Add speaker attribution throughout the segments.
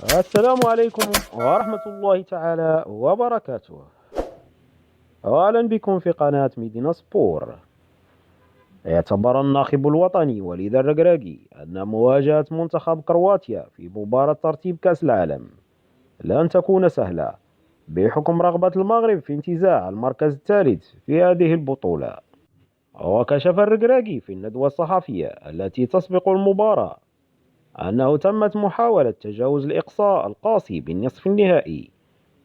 Speaker 1: السلام عليكم ورحمة الله تعالى وبركاته. أهلا بكم في قناة ميدينا سبور. اعتبر الناخب الوطني وليد الركراكي أن مواجهة منتخب كرواتيا في مباراة ترتيب كأس العالم لن تكون سهلة بحكم رغبة المغرب في انتزاع المركز الثالث في هذه البطولة. وكشف الركراكي في الندوة الصحفية التي تسبق المباراة أنه تمت محاولة تجاوز الإقصاء القاسي بالنصف النهائي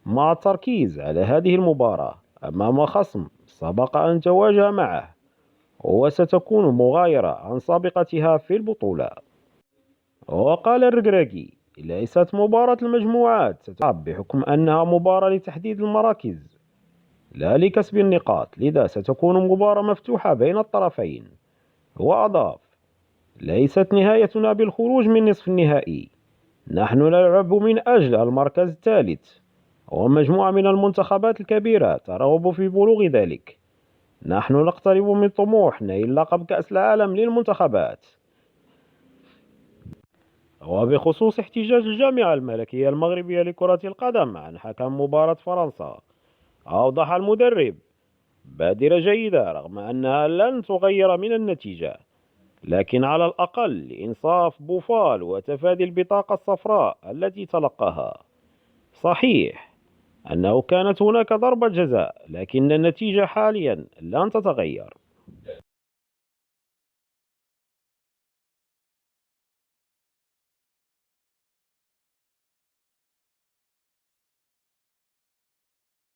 Speaker 1: مع التركيز على هذه المباراة أمام خصم سبق أن تواجه معه وستكون مغايرة عن سابقتها في البطولة. وقال الركراكي: ليست مباراة المجموعات ستلعب بحكم أنها مباراة لتحديد المراكز لا لكسب النقاط، لذا ستكون مباراة مفتوحة بين الطرفين. وأضاف: ليست نهايتنا بالخروج من نصف النهائي، نحن نلعب من أجل المركز الثالث، ومجموعة من المنتخبات الكبيرة ترغب في بلوغ ذلك. نحن نقترب من طموح نيل لقب كأس العالم للمنتخبات. وبخصوص احتجاج الجامعة الملكية المغربية لكرة القدم عن حكم مباراة فرنسا، أوضح المدرب: بادرة جيدة رغم أنها لن تغير من النتيجة، لكن على الأقل لإنصاف بوفال وتفادي البطاقة الصفراء التي تلقاها. صحيح أنه كانت هناك ضربة جزاء، لكن النتيجة حاليا لن تتغير.